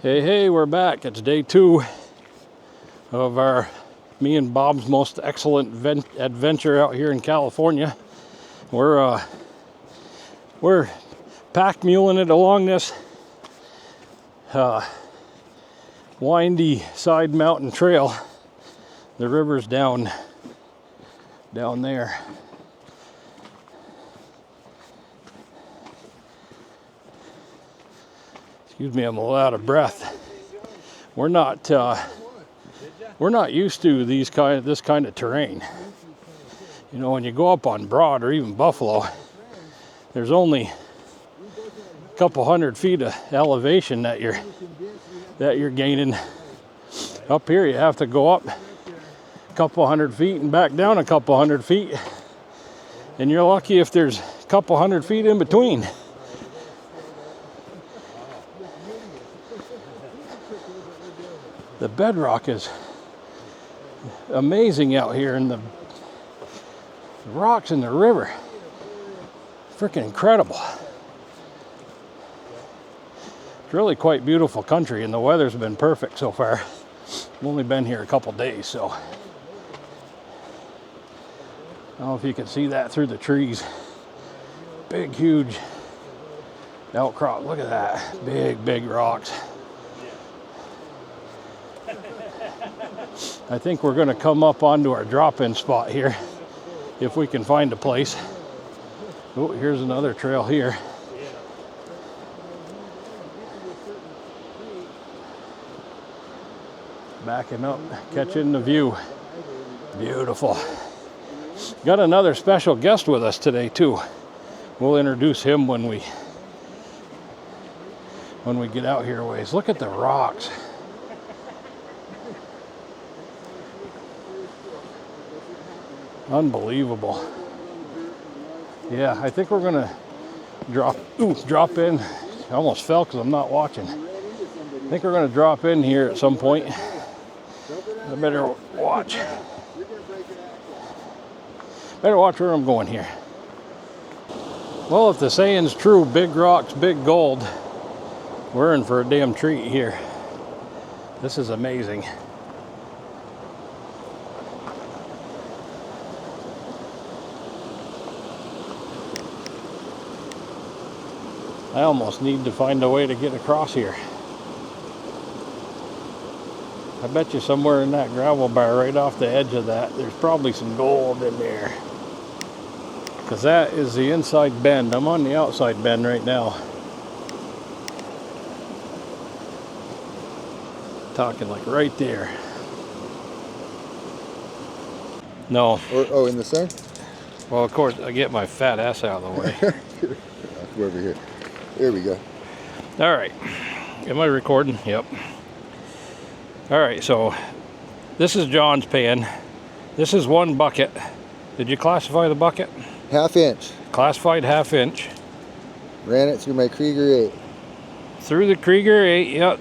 Hey, we're back. It's day 2 of me and Bob's most excellent adventure out here in California. We're pack muling it along this windy side mountain trail. The river's down there. Excuse me, I'm a little out of breath. We're not used to this kind of terrain. You know, when you go up on Broad or even Buffalo, there's only a couple hundred feet of elevation that you're gaining. Up here, you have to go up a couple hundred feet and back down a couple hundred feet, and you're lucky if there's a couple hundred feet in between. The bedrock is amazing out here, and the rocks in the river, freaking incredible. It's really quite beautiful country, and the weather's been perfect so far. I've only been here a couple days, so I don't know if you can see that through the trees. Big, huge outcrop. Look at that. Big rocks. I think we're going to come up onto our drop-in spot here if we can find a place. Oh, here's another trail here. Backing up, catching the view. Beautiful. Got another special guest with us today too. We'll introduce him when we get out here a ways. Look at the rocks. Unbelievable. Yeah, I think we're gonna drop in. I almost fell because I'm not watching. I think we're gonna drop in here at some point. I better watch. Better watch where I'm going here. Well, if the saying's true, big rocks, big gold, we're in for a damn treat here. This is amazing. I almost need to find a way to get across here. I bet you somewhere in that gravel bar right off the edge of that, there's probably some gold in there. Because that is the inside bend. I'm on the outside bend right now. Talking like right there. No. Oh, in the sun? Well, of course, I get my fat ass out of the way. We're over here. There we go. All right. Am I recording? Yep. All right, so this is John's pan. This is 1 bucket. Did you classify the bucket? 1/2 inch. Classified 1/2 inch. Ran it through my Kreeger 8. Through the Kreeger 8, yep.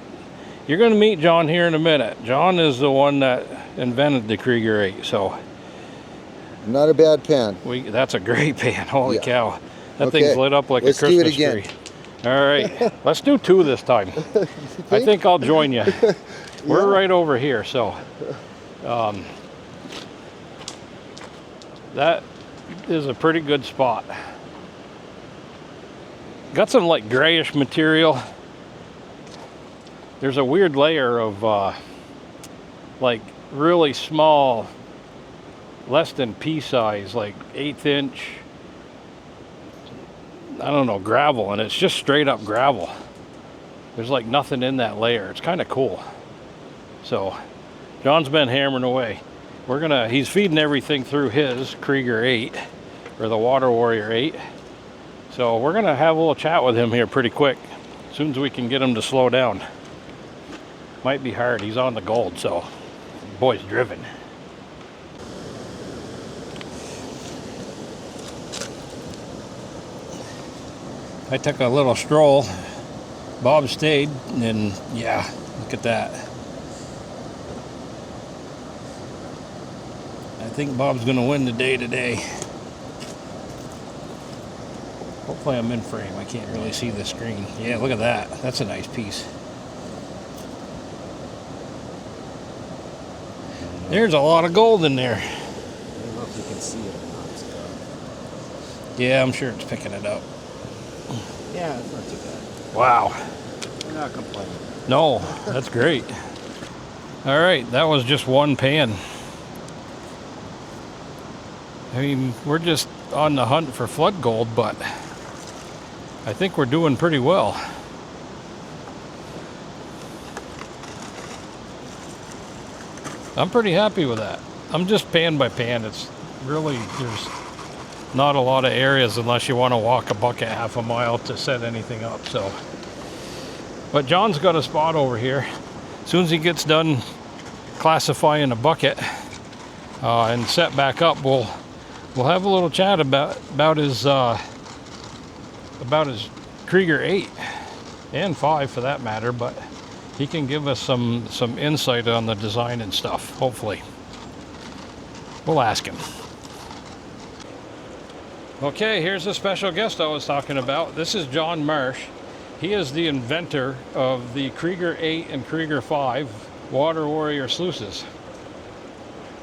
You're going to meet John here in a minute. John is the one that invented the Kreeger 8, so. Not a bad pan. That's a great pan. Holy cow. That Okay. Thing's lit up like a Christmas do it again. tree. All right, let's do 2 this time. I think I'll join you. We're right over here, so that is a pretty good spot. Got some like grayish material. There's a weird layer of like really small, less than pea size, like 1/8 inch, I don't know, gravel, and it's just straight up gravel. There's like nothing in that layer. It's kind of cool. So John's been hammering away. He's feeding everything through his Kreeger 8 or the Water Warrior 8. So we're gonna have a little chat with him here pretty quick, as soon as we can get him to slow down. Might be hard. He's on the gold, so the boy's driven. I took a little stroll. Bob stayed, and yeah, look at that. I think Bob's gonna win the day today. Hopefully I'm in frame. I can't really see the screen. Yeah, look at that. That's a nice piece. There's a lot of gold in there. I don't know if you can see it or not. Yeah, I'm sure it's picking it up. Yeah, it's not too bad. Wow. We're not complaining. No, that's great. All right, that was just one pan. I mean, we're just on the hunt for flood gold, but I think we're doing pretty well. I'm pretty happy with that. I'm just pan by pan. It's really, there's not a lot of areas unless you want to walk a bucket half a mile to set anything up. So, but John's got a spot over here. As soon as he gets done classifying a bucket and set back up, we'll have a little chat about his Kreeger 8 and 5 for that matter, but he can give us some insight on the design and stuff, hopefully. We'll ask him. Okay, here's the special guest I was talking about. This is John Marsh. He is the inventor of the Kreeger 8 and Kreeger 5 Water Warrior sluices.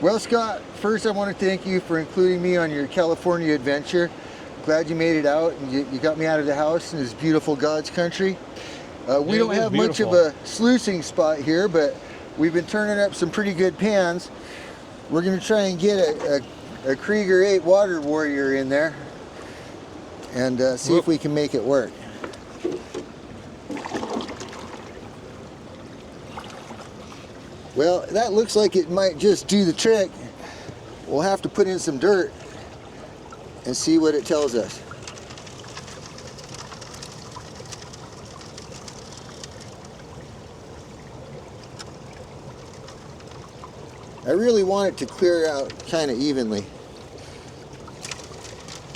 Well, Scott, first I want to thank you for including me on your California adventure. Glad you made it out and you got me out of the house in this beautiful God's country. We don't have much of a sluicing spot here, but we've been turning up some pretty good pans. We're going to try and get a Kreeger 8 Water Warrior in there and see if we can make it work. Well, that looks like it might just do the trick. We'll have to put in some dirt and see what it tells us. I really want it to clear out kind of evenly.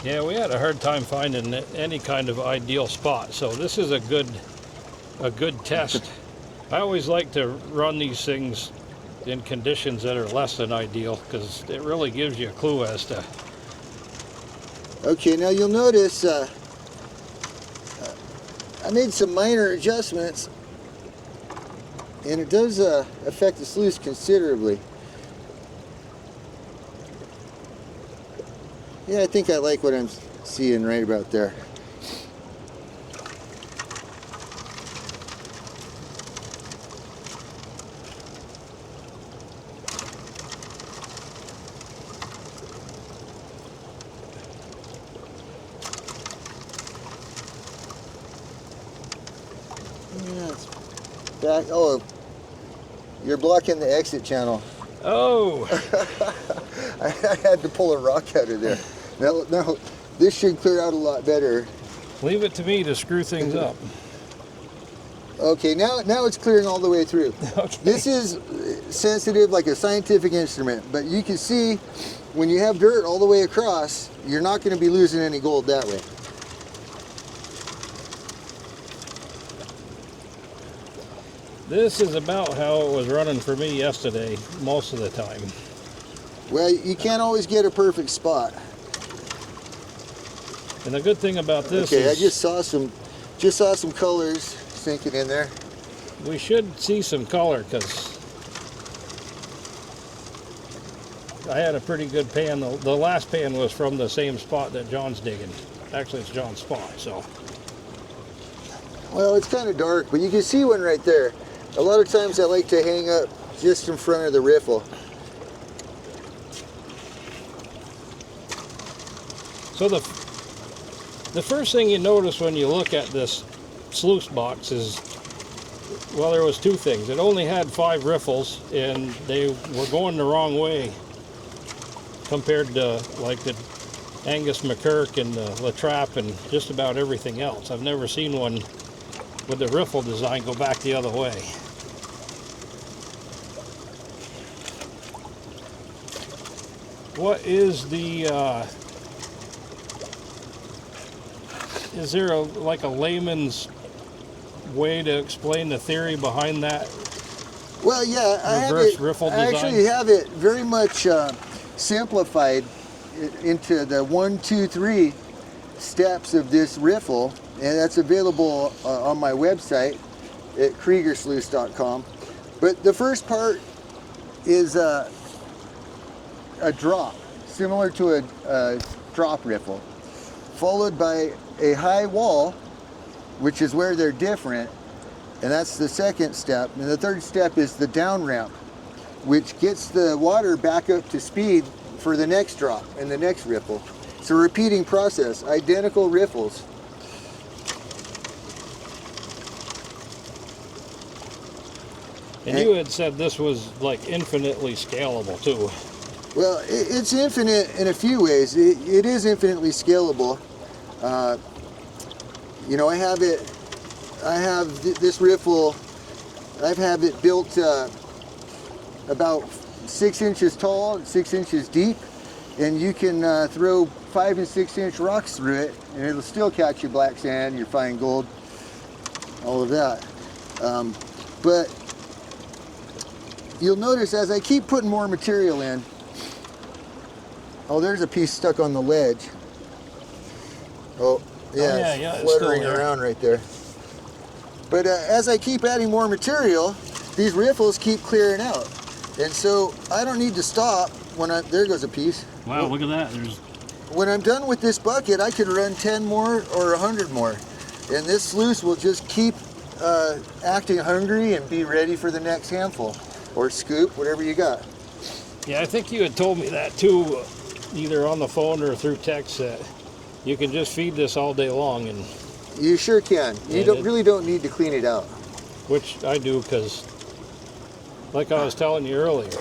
Yeah, we had a hard time finding any kind of ideal spot, so this is a good test. I always like to run these things in conditions that are less than ideal because it really gives you a clue as to. Okay, now you'll notice I made some minor adjustments and it does affect the sluice considerably. Yeah, I think I like what I'm seeing right about there. Yeah, it's back. Oh, you're blocking the exit channel. Oh! I had to pull a rock out of there. Now, this should clear out a lot better. Leave it to me to screw things up. Okay, now it's clearing all the way through. Okay. This is sensitive like a scientific instrument, but you can see when you have dirt all the way across, you're not going to be losing any gold that way. This is about how it was running for me yesterday, most of the time. Well, you can't always get a perfect spot. And the good thing about this Okay, is I just saw some colors sinking in there. we should see some color because I had a pretty good pan. The last pan was from the same spot that John's digging. Actually, it's John's spot, so. Well, it's kind of dark, but you can see one right there. A lot of times I like to hang up just in front of the riffle. So the first thing you notice when you look at this sluice box is, well, there was two things. It only had 5 riffles, and they were going the wrong way compared to like the Angus McKirk and the La Trappe and just about everything else. I've never seen one with the riffle design go back the other way. What is the is there like a layman's way to explain the theory behind that? Well, yeah, Reverse riffle I design? actually have it very much simplified into the 1, 2, 3 steps of this riffle, and that's available on my website at kreegersluice.com. But the first part is a drop, similar to a drop riffle, followed by a high wall, which is where they're different, and that's the second step. And the third step is the down ramp, which gets the water back up to speed for the next drop and the next riffle. It's a repeating process, identical riffles. And you had said this was like infinitely scalable too. Well, it's infinite in a few ways. It is infinitely scalable. You know, I have this riffle, I've had it built about 6 inches tall and 6 inches deep, and you can throw 5 and 6 inch rocks through it and it'll still catch your black sand, your fine gold, all of that. But you'll notice as I keep putting more material in, oh, there's a piece stuck on the ledge. Oh, yeah, yeah, it's fluttering around right there. But as I keep adding more material, these riffles keep clearing out. And so I don't need to stop when there goes a piece. Wow, look at that. There's... When I'm done with this bucket, I could run 10 more or 100 more. And this sluice will just keep acting hungry and be ready for the next handful. Or scoop, whatever you got. Yeah, I think you had told me that too, either on the phone or through text, that you can just feed this all day long. And you sure can. You really don't need to clean it out. Which I do, because like I was telling you earlier,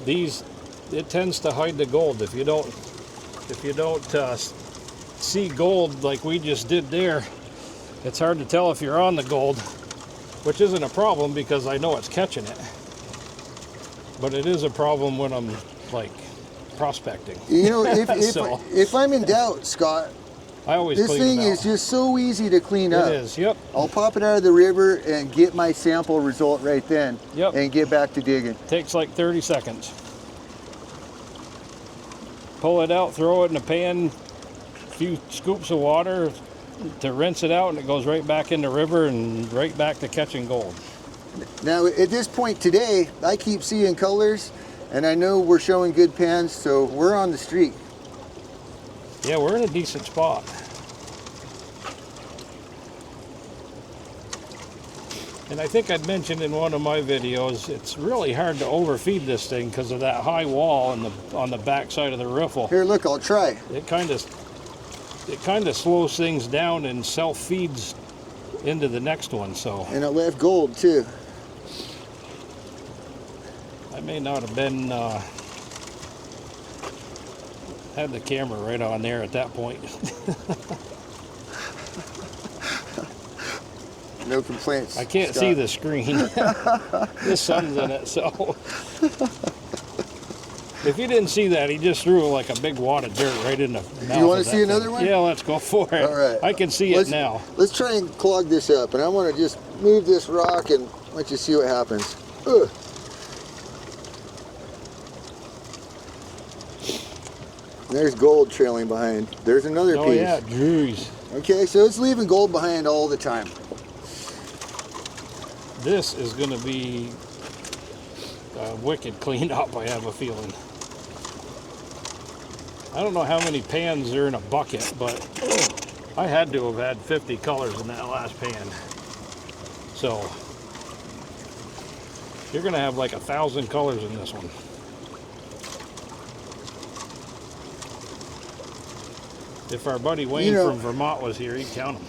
it tends to hide the gold. If you don't see gold like we just did there, it's hard to tell if you're on the gold. Which isn't a problem because I know it's catching it. But it is a problem when I'm like prospecting. You know, if I'm in doubt, Scott, I always this clean thing them out. is just so easy to clean up. It is, yep. I'll pop it out of the river and get my sample result right then. Yep. And get back to digging. Takes like 30 seconds. Pull it out, throw it in a pan, a few scoops of water to rinse it out, and it goes right back in the river and right back to catching gold. Now at this point today, I keep seeing colors and I know we're showing good pans, so we're on the streak. Yeah, we're in a decent spot. And I think I'd mentioned in one of my videos, it's really hard to overfeed this thing because of that high wall on the back side of the riffle. Here, look, I'll try. It kind of slows things down and self-feeds into the next one. So. And it left gold too. I may not have been had the camera right on there at that point. No complaints. I can't see the screen. The sun's in it, so. If you didn't see that, he just threw like a big wad of dirt right in the mouth. You want to see another one? Yeah, let's go for it. All right. I can see it now. Let's try and clog this up, and I want to just move this rock and let you see what happens. Ugh. There's gold trailing behind. There's another piece. Oh yeah, jeez. Okay, so it's leaving gold behind all the time. This is going to be wicked cleaned up, I have a feeling. I don't know how many pans are in a bucket, but I had to have had 50 colors in that last pan. So you're going to have like 1,000 colors in this one. If our buddy Wayne from Vermont was here, he'd count them.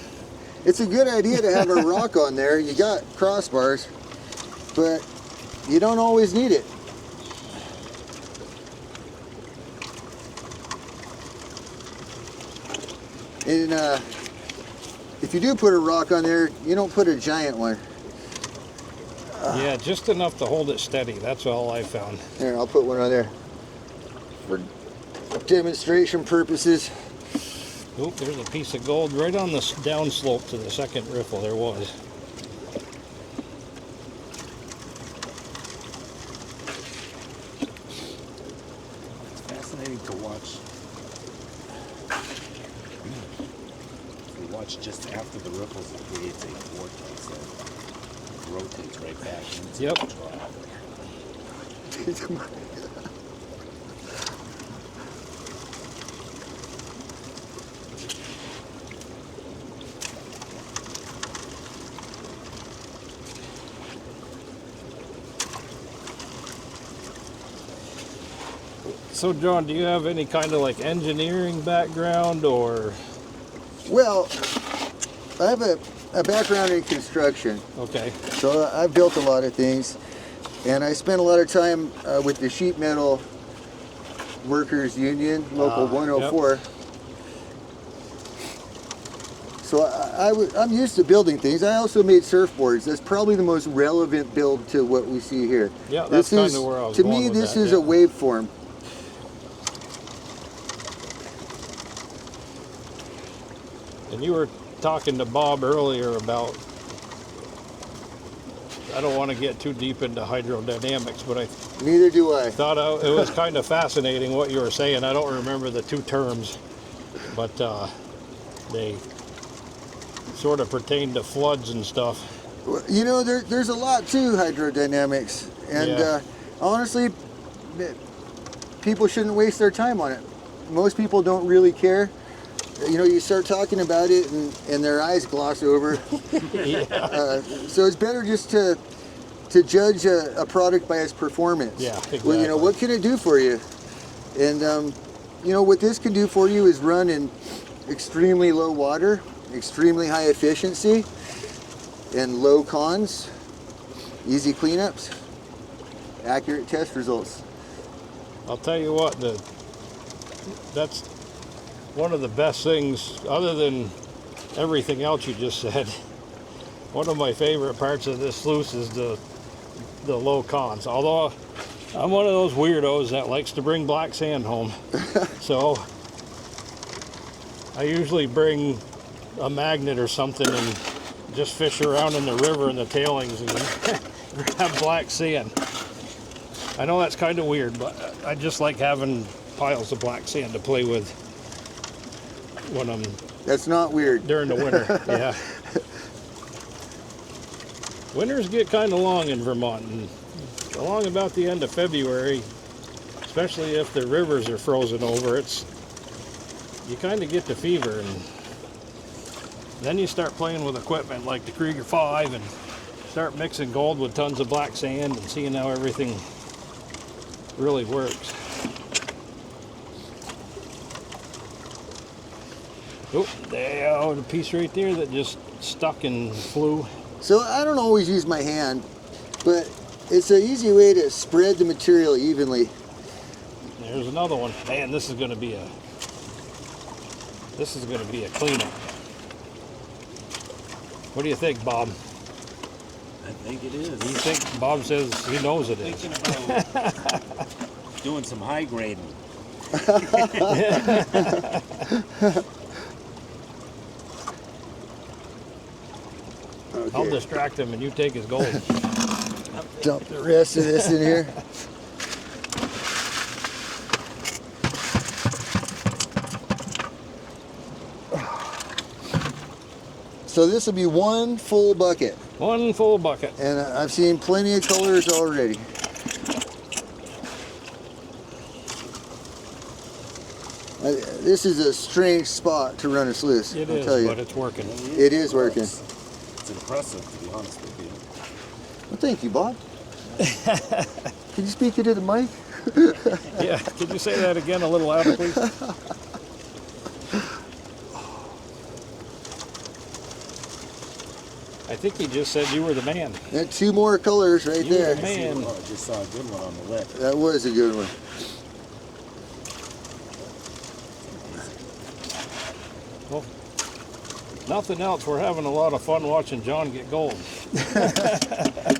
It's a good idea to have a rock on there. You got crossbars, but you don't always need it. And if you do put a rock on there, you don't put a giant one. Yeah, just enough to hold it steady. That's all I found. Here, I'll put one on there for demonstration purposes. Oop, there's a piece of gold right on the downslope to the second riffle. There was. It's fascinating to watch. If you watch just after the riffles, it creates a vortex that rotates right back into the draw. So John, do you have any kind of like engineering background or? Well, I have a background in construction. Okay. So I've built a lot of things, and I spent a lot of time with the sheet metal workers union, local 104. Yep. So I'm used to building things. I also made surfboards. That's probably the most relevant build to what we see here. Yeah, that's kind of where I was to going me, with this that, is yeah. a waveform. And you were talking to Bob earlier about, I don't want to get too deep into hydrodynamics, but I Neither do I. thought it was kind of fascinating what you were saying. I don't remember the two terms, but they sort of pertain to floods and stuff. Well, you know, there's a lot to hydrodynamics, and Yeah. honestly, people shouldn't waste their time on it. Most people don't really care. You know, you start talking about it, and their eyes gloss over. Yeah. So it's better just to judge a product by its performance. Yeah, exactly. Well, you know, what can it do for you? And you know, what this can do for you is run in extremely low water, extremely high efficiency, and low cons, easy cleanups, accurate test results. I'll tell you what, that's one of the best things, other than everything else you just said. One of my favorite parts of this sluice is the low cons. Although I'm one of those weirdos that likes to bring black sand home. So I usually bring a magnet or something and just fish around in the river in the tailings and grab black sand. I know that's kind of weird, but I just like having piles of black sand to play with when I'm That's not weird. during the winter. Yeah. Winters get kind of long in Vermont, and along about the end of February, especially if the rivers are frozen over, you kind of get the fever, and then you start playing with equipment like the Kreeger 5 and start mixing gold with tons of black sand and seeing how everything really works. Oh, there, the piece right there that just stuck and flew. So I don't always use my hand, but it's an easy way to spread the material evenly. There's another one. Man, this is going to be a cleanup. What do you think, Bob? I think it is. You think Bob says he knows it is? Thinking about doing some high grading. I'll Okay. distract him and you take his gold. Dump the rest of this in here. So this will be one full bucket, One full bucket. and I've seen plenty of colors already. This is a strange spot to run a sluice, It I'll is, tell you. but it's working. It is working. It's impressive, to be honest with you. Well, thank you, Bob. Can you speak into the mic? Yeah, could you say that again a little louder, please? I think he just said you were the man. And two more colors right You're there. the man. Oh, I just saw a good one on the lip. That was a good one. Well, nothing else. We're having a lot of fun watching John get gold.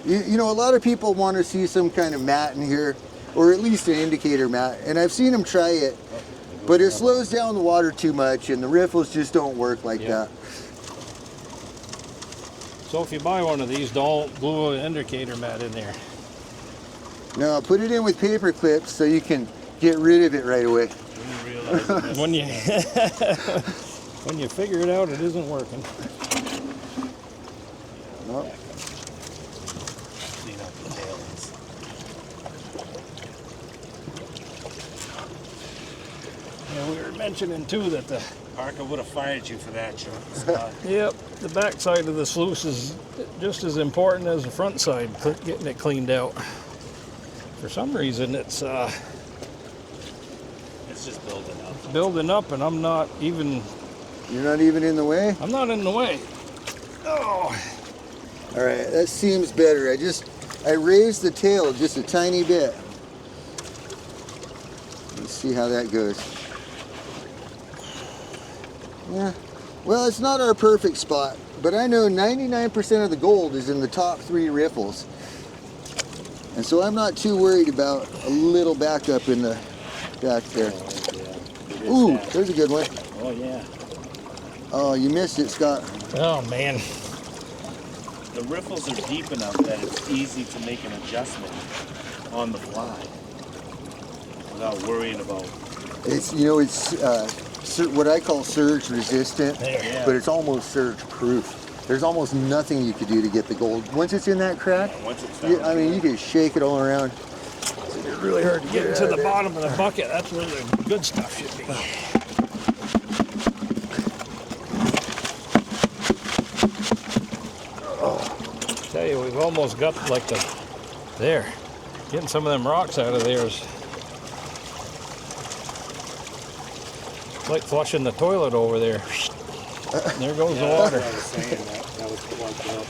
You know, a lot of people want to see some kind of mat in here, or at least an indicator mat, and I've seen them try it, but it slows down the water too much, and the riffles just don't work like Yeah. that. So if you buy one of these, don't glue an indicator mat in there. No, put it in with paper clips so you can get rid of it right away. When you when you figure it out, it isn't working. No. Clean up the tailings. mentioning too that the Parker would have fired you for that, Scott. yep, the back side of the sluice is just as important as the front side, getting it cleaned out. For some reason, it's just building up, and I'm not even. You're not even in the way? I'm not in the way. Oh. All right, that seems better. I raised the tail just a tiny bit. Let's see how that goes. Yeah, well, it's not our perfect spot, but I know 99% of the gold is in the top 3 riffles. And so I'm not too worried about a little backup in the back there. Ooh, there's a good one. Oh, yeah. Oh, you missed it, Scott. Oh, man. The riffles are deep enough that it's easy to make an adjustment on the fly without worrying about. It's, you know, it's what I call surge resistant, There. but it's almost surge proof. There's almost nothing you could do to get the gold. Once it's in that crack, Once it's down, I mean, you can shake it all around. It's really hard to get into the bottom of the bucket. That's where the good stuff should be. Tell you, we've almost got like there. Getting some of them rocks out of there is like flushing the toilet over there. There goes the water. I was saying that was plugged up.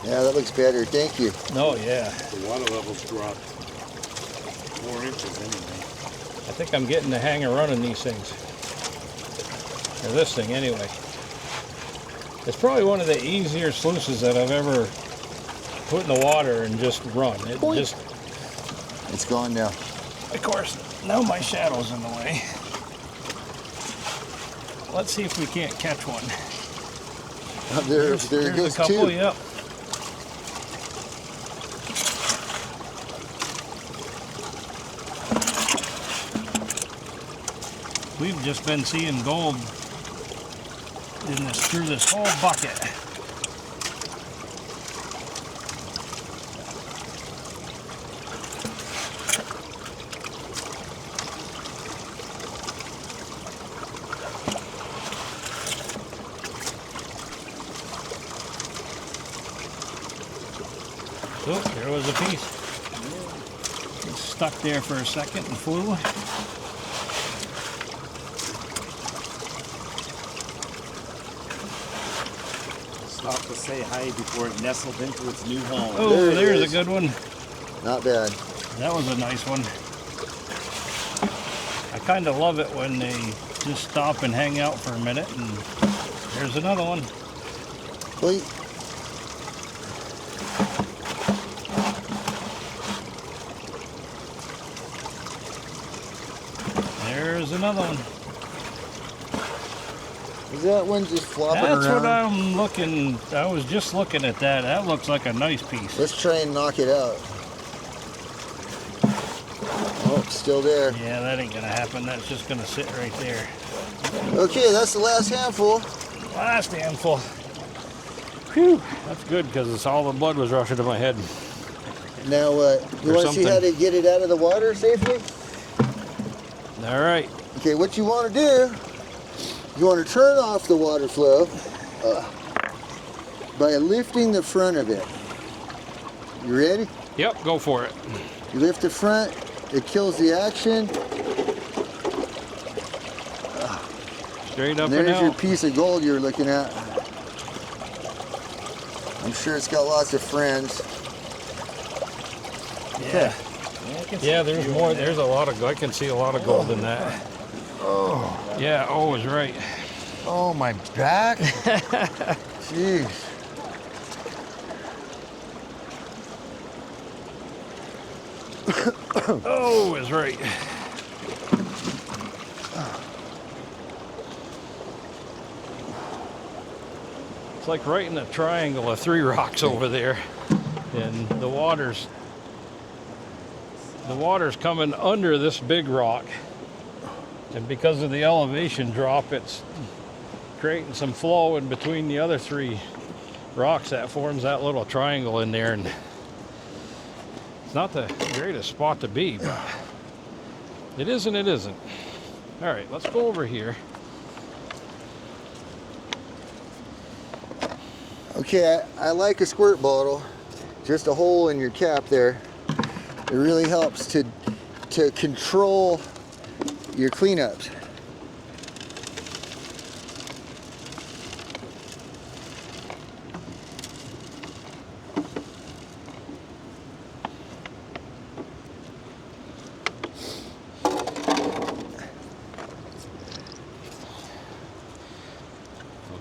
Yeah, that looks better. Thank you. Oh yeah. The water levels dropped 4 inches anyway. I think I'm getting the hang of running these things. Or this thing anyway. It's probably one of the easier sluices that I've ever put in the water and just run. It's gone now. Of course, now my shadow's in the way. Let's see if we can't catch one. There it goes a couple, too. yep. We've just been seeing gold through this whole bucket. Oh, there was a piece. It stuck there for a second and flew. Stop to say hi before it nestled into its new home. Oh, There it there's a is. good one. Not bad. That was a nice one. I kind of love it when they just stop and hang out for a minute, and there's another one. Well, There's another one. is that one just flopping That's around? what I'm looking. I was just looking at that. That looks like a nice piece. Let's try and knock it out. Oh, it's still there. Yeah, that ain't gonna happen. That's just gonna sit right there. Okay, that's the last handful. Last handful. Whew. That's good because all the blood was rushing to my head. Now, you Or want to see how something. to get it out of the water safely? All right. Okay, what you want to do, you want to turn off the water flow by lifting the front of it. You ready? Yep, go for it. You lift the front, it kills the action. Straight up And and there's your out. piece of gold you're looking at. I'm sure it's got lots of friends. Yeah. Yeah, there's more. There's a lot of. I can see a lot of gold in that. Oh, Yeah, O is right. oh my back. Jeez. O is right. It's like right in the triangle of 3 rocks over there, and the water's coming under this big rock, and because of the elevation drop, it's creating some flow in between the other 3 rocks that forms that little triangle in there. And it's not the greatest spot to be, but it is and it isn't. All right, let's go over here. Okay, I like a squirt bottle. Just a hole in your cap there. It really helps to control your cleanups.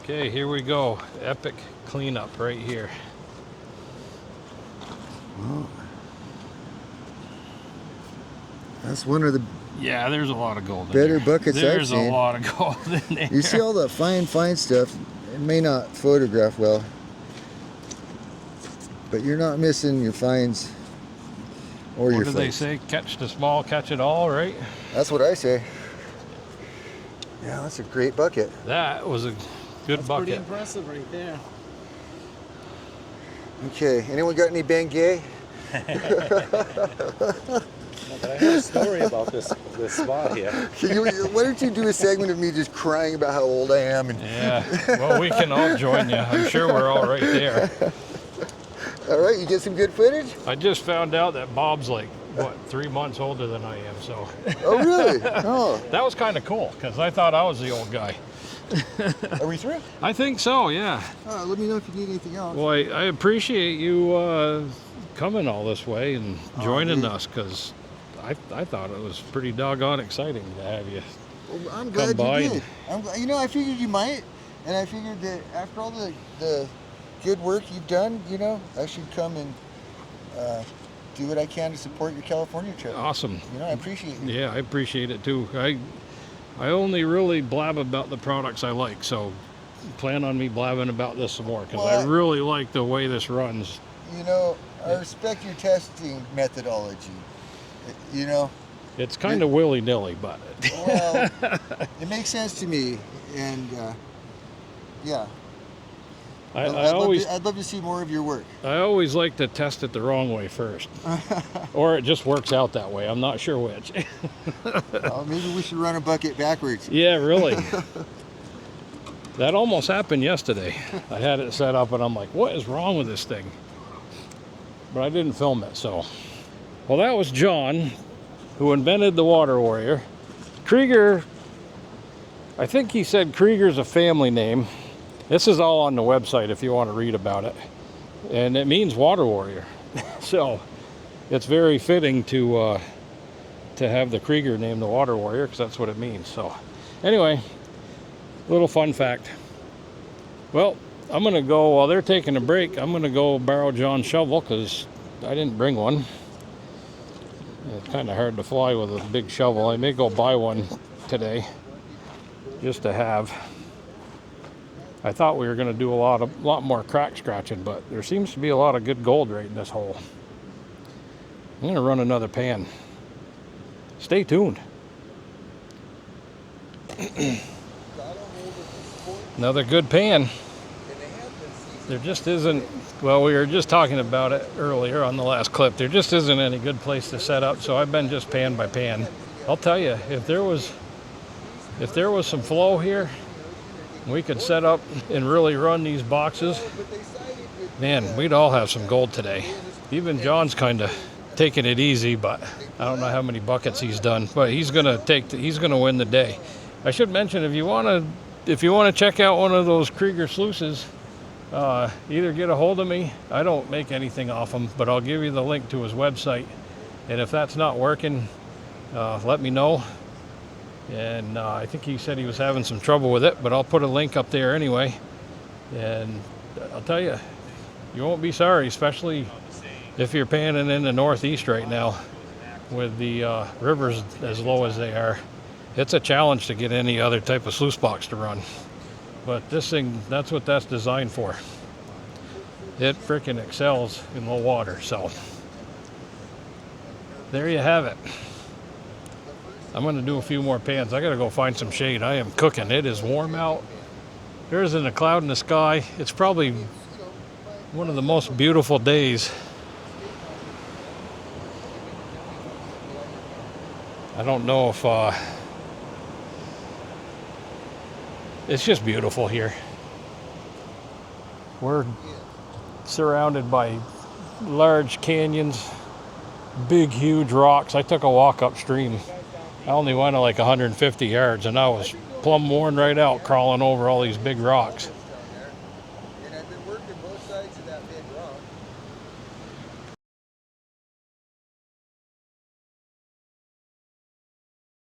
Okay, here we go. Epic cleanup right here. Oh. That's one of the Yeah, there's a lot of gold in better there. buckets I've There's a seen. lot of gold in there. You see all the fine stuff. It may not photograph well, but you're not missing your fines or your What do they flakes. say? Catch the small, catch it all, right? That's what I say. Yeah, that's a great bucket. That was a good That's bucket. pretty impressive right there. Okay, anyone got any Bengay? No, but I have a story about this spot here. Why don't you do a segment of me just crying about how old I am? And Yeah, well, we can all join you. I'm sure we're all right there. all right, you get some good footage? I just found out that Bob's like, what, 3 months older than I am, so. Oh, really? Oh, That was kind of cool, because I thought I was the old guy. are we through? I think so, yeah. Let me know if you need anything else. Well, I appreciate you coming all this way and joining dude. us, because I thought it was pretty doggone exciting to have you. Well, I'm glad by you and- did. You know, I figured you might, and I figured that after all the good work you've done, you know, I should come and do what I can to support your California trip. Awesome. You know, I appreciate you. Yeah, I appreciate it too. I only really blab about the products I like, so plan on me blabbing about this some more, because I Well, really like the way this runs. You know, I respect your testing methodology. You know, It's kind of willy-nilly, but well, it makes sense to me, and yeah. I'd love to see more of your work. I always like to test it the wrong way first, or it just works out that way. I'm not sure which. Well, maybe we should run a bucket backwards. Yeah, really. That almost happened yesterday. I had it set up and I'm like, what is wrong with this thing? But I didn't film it, so. Well, that was John, who invented the Water Warrior. Kreeger, I think he said Kreeger's a family name. This is all on the website if you want to read about it. And it means Water Warrior. So it's very fitting to have the Kreeger name the Water Warrior, because that's what it means. So anyway, little fun fact. Well, I'm gonna go, while they're taking a break, I'm gonna go borrow John's shovel, because I didn't bring one. It's kind of hard to fly with a big shovel. I may go buy one today just to have. I thought we were gonna do a lot more crack scratching, but there seems to be a lot of good gold right in this hole. I'm gonna run another pan. Stay tuned. Another good pan. There just isn't, well, we were just talking about it earlier on the last clip. There just isn't any good place to set up, so I've been just pan by pan. I'll tell you, if there was some flow here, we could set up and really run these boxes, man, we'd all have some gold today. Even John's kind of taking it easy, but I don't know how many buckets he's done, but he's gonna win the day. I should mention, if you want to check out one of those Kreeger sluices, either get a hold of me. I don't make anything off them, but I'll give you the link to his website, and if that's not working, let me know. And I think he said he was having some trouble with it, but I'll put a link up there anyway. And I'll tell you, you won't be sorry, especially if you're panning in the Northeast right now with the rivers as low as they are. It's a challenge to get any other type of sluice box to run. But this thing, that's what that's designed for. It freaking excels in low water, so there you have it. I'm gonna do a few more pans. I gotta go find some shade. I am cooking. It is warm out. There isn't a cloud in the sky. It's probably one of the most beautiful days. I don't know if It's just beautiful here. We're surrounded by large canyons, big, huge rocks. I took a walk upstream. I only went like 150 yards, and I was plumb worn right out crawling over all these big rocks.